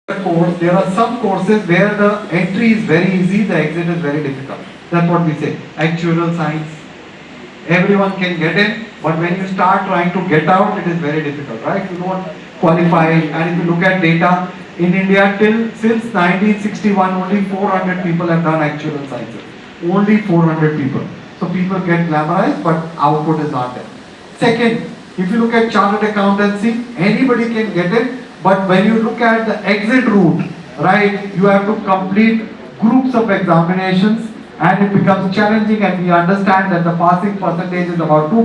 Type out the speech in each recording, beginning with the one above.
course, there are some courses where the entry is very easy, the exit is very difficult. That's what we say. Actuarial science, everyone can get in, but when you start trying to get out, it is very difficult, right? You don't qualify, and if you look at data in India, till since 1961, only 400 people have done actuarial sciences. Only 400 people. So people get glamorized, but output is not there. Second, if you look at chartered accountancy, anybody can get it, but when you look at the exit route, right, you have to complete groups of examinations and it becomes challenging, and we understand that the passing percentage is about 2%,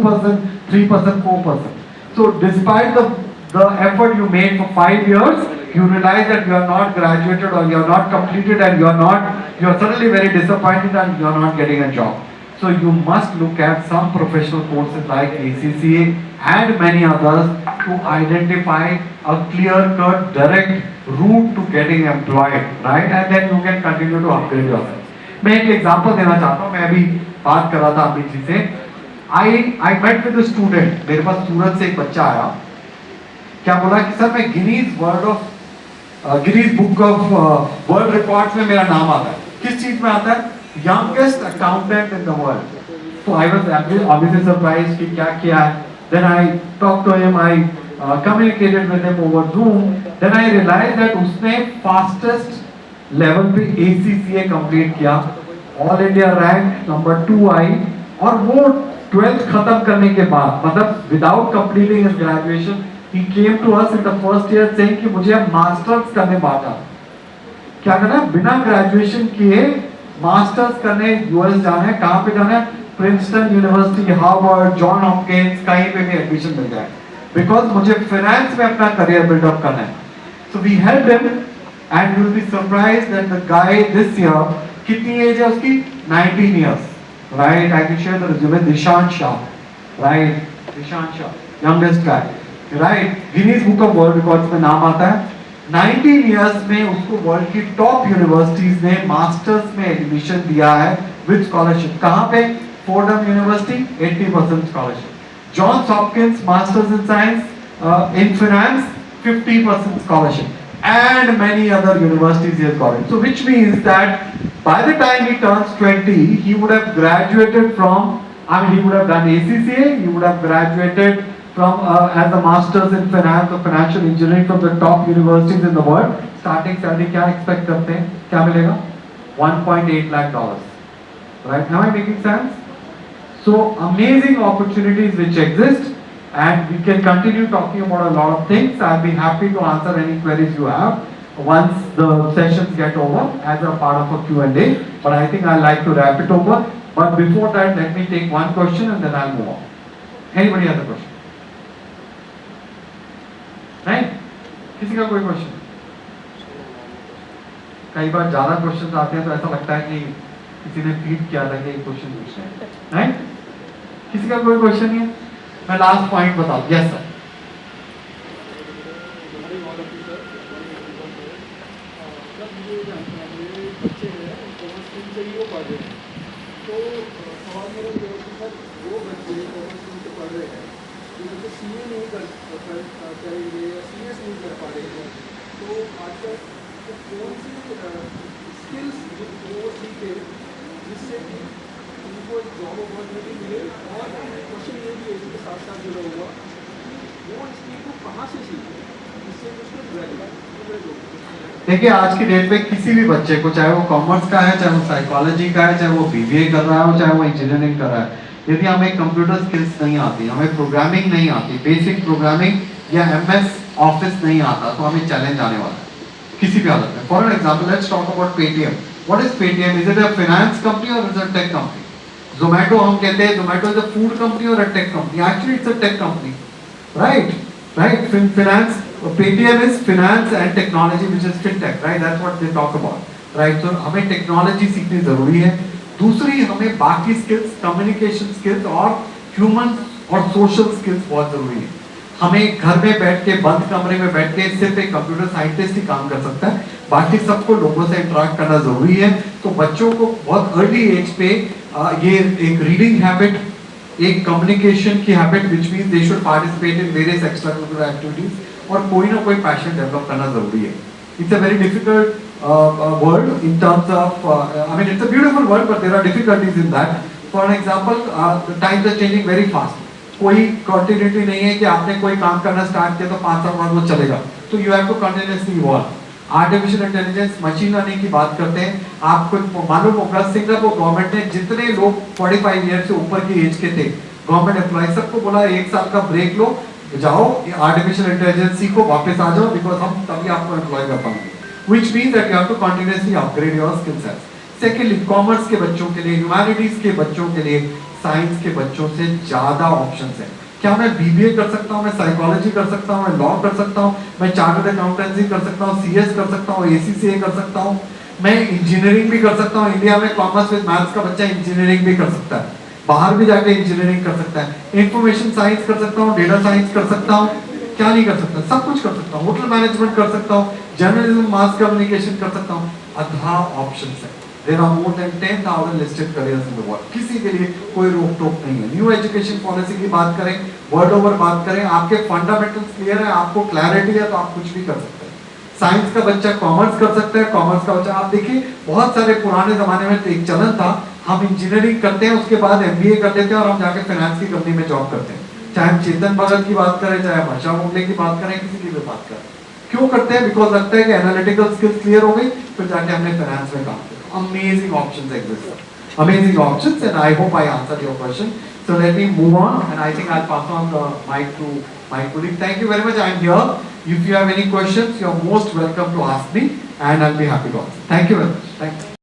3%, 4%. So despite the effort you made for 5 years, you realize that you are not graduated or you are not completed and you are suddenly very disappointed and you are not getting a job. So you must look at some professional courses like ACCA and many others to identify a clear-cut, direct route to getting employed, right? And then you can continue to upgrade yourself. मैं एक example देना चाहता हूँ. मैं अभी बात कर रहा था अमित जी से. I met with a student. मेरे पास सूरत से एक बच्चा आया. क्या बोला कि सर मैं Guinness book of world records में मेरा नाम आता है. किस चीज में आता है? Youngest accountant in the world. So I was obviously surprised कि क्या किया है. Then I talked to him. I communicated with him over Zoom. Then I realized that उसने fastest लेवल पे ACCA कंप्लीट किया, ऑल इंडिया रैंक नंबर 2 आई, और वो 12th खत्म करने के बाद, मतलब without completing his graduation, he came to us in the first year saying कि मुझे अब मास्टर्स करने बाका. क्या करना है? बिना ग्रेजुएशन किए मास्टर्स करने यूएस जाना है. कहाँ पे जाना है? Princeton university, Harvard, John Hopkins, कहीं पे भी एडमिशन मिल जाए, बिकॉज मुझे फाइनेंस में अपना करियर बिल्डअप करना है. So we help him. And you will be surprised that the guy this year, कितनी एज है उसकी? 19 years, right? I can share the resume. Dishant Shah, right? Dishant Shah, youngest guy, right? Guinness Book of World Records में नाम आता है. 19 years में उसको world की टॉप यूनिवर्सिटीज ने मास्टर्स में एडमिशन दिया है विद स्कॉलरशिप. कहाँ पे? Fordham university, 80% scholarship. Johns Hopkins masters in science in finance, 50% scholarship. And many other universities he has got it. So which means that by the time he turns 20, he would have graduated from, he would have done ACCA, he would have graduated from as a master's in finance or financial engineering from the top universities in the world. Starting salary क्या expect करते हैं? क्या मिलेगा? $1.8 lakh. Right? Am I making sense? So amazing opportunities which exist. And we can continue talking about a lot of things. I'll be happy to answer any queries you have once the sessions get over as a part of a Q&A. But I think I'd like to wrap it over. But before that, let me take one question and then I'll move on. Anybody has a question? Right? किसी का कोई question? कई बार ज़्यादा questions आते हैं तो ऐसा लगता है कि किसी ने feed किया था कि एक question पूछना है. Right? किसी का कोई question नहीं है? मैं लास्ट पॉइंट बताऊं. Yes sir. जिससे कि उनको एक जॉब अपॉर्चुनिटी मिले. और क्वेश्चन ये भी है इसके साथ साथ जुड़ा हुआ कि वो स्किल को कहाँ से सीखे जिससे उसको ग्रेजुएट हो. देखिए आज की डेट में किसी भी बच्चे को, चाहे वो कॉमर्स का है, चाहे वो साइकोलॉजी का है, चाहे वो बीबीए कर रहा है, चाहे वो इंजीनियरिंग कर रहा है, यदि हमें कंप्यूटर स्किल्स नहीं आती, हमें प्रोग्रामिंग नहीं आती, बेसिक प्रोग्रामिंग या एमएस ऑफिस नहीं आता, तो हमें चैलेंज आने वाला है किसी भी हालत में. For example, let's talk about Paytm. What is Paytm? Is it a finance company और is it a tech company? Zomato हम कहते हैं Zomato is a food company और a tech company. Actually it's a tech company, right? Finance, Paytm is finance and technology, which is fintech, right? That's what they talk about, right? So हमें technology सीखनी जरूरी है. दूसरी हमें बाकी skills, communication skills और human और social skills बहुत जरूरी है. हमें घर में बैठ के, बंद कमरे में बैठ के सिर्फ एक कंप्यूटर साइंटिस्ट ही काम कर सकता है. बाकी सबको लोगों से इंटरेक्ट करना जरूरी है. तो बच्चों को बहुत अर्ली एज पे ये एक रीडिंग हैबिट, एक कम्युनिकेशन की habit, which means they should participate in various extra curricular activities, और कोई ना कोई पैशन डेवलप करना जरूरी है. It's a very difficult world in terms of, I mean, it's a beautiful world, but there are difficulties in that. For an example, the times are changing very fast. कोई continuity नहीं है कि आपने कोई काम करना स्टार्ट किया तो 5 साल बाद वो चलेगा. तो you have to continuously evolve. Artificial intelligence, machine learning की बात करते हैं. आपको मालूम होगा सिंगापुर गवर्नमेंट ने जितने लोग 45 ईयर से ऊपर की एज के थे, गवर्नमेंट एम्प्लॉय सबको बोला 1 साल का ब्रेक लो, जाओ आर्टिफिशियल इंटेलिजेंस सीखो, वापस आ जाओ, बिकॉज हम तभी आपको एम्प्लॉय कर पाएंगे. Which means that you have to continuously upgrade your skill sets. Secondly, commerce के बच्चों के लिए, ह्यूमैनिटीज के बच्चों के लिए, साइंस के बच्चों से ज्यादा ऑप्शंस हैं. क्या मैं बीबीए कर सकता हूँ, मैं साइकोलॉजी कर सकता हूँ, मैं लॉ कर सकता हूँ, मैं चार्टर्ड अकाउंटेंसी कर सकता हूँ, सीएस कर सकता हूँ, एसीसीए कर सकता हूँ, मैं इंजीनियरिंग भी कर सकता हूँ. इंडिया में कॉमर्स विद मैथ्स का बच्चा इंजीनियरिंग भी कर सकता है, बाहर भी जाके इंजीनियरिंग कर सकता है. इंफॉर्मेशन साइंस कर सकता हूँ, डेटा साइंस कर सकता हूँ, क्या नहीं कर सकता, सब कुछ कर सकता हूँ. होटल मैनेजमेंट कर सकता हूँ, जर्नलिज्म, मास कम्युनिकेशन कर सकता हूँ. अधा ऑप्शंस है. There are more than 10,000 listed careers in the world. किसी के लिए कोई रोक टोक नहीं है. न्यू एजुकेशन पॉलिसी की बात करें, वर्ल्ड ओवर बात करें, आपके फंडामेंटल्स क्लियर है, आपको क्लैरिटी है, तो आप कुछ भी कर सकते हैं. साइंस का बच्चा कॉमर्स कर सकता है, कॉमर्स का बच्चा, आप देखिए बहुत सारे पुराने जमाने में एक चलन था, हम इंजीनियरिंग करते हैं, उसके बाद एमबीए कर लेते हैं और हम जाके फाइनेंस की कंपनी में जॉब करते हैं. चाहे हम चेतन भगत की बात करें, चाहे हम आशा मोगले की बात करें, किसी की भी बात करें. क्यों करते हैं? बिकॉज लगता है कि एनालिटिकल स्किल्स क्लियर हो गई, फिर जाके हमने फाइनेंस में काम किया. Amazing options exist. Amazing options, and I hope I answered your question. So let me move on, and I think I'll pass on the mic to my colleague. Thank you very much. I'm here. If you have any questions, you're most welcome to ask me, and I'll be happy to answer. Thank you very much. Thank you.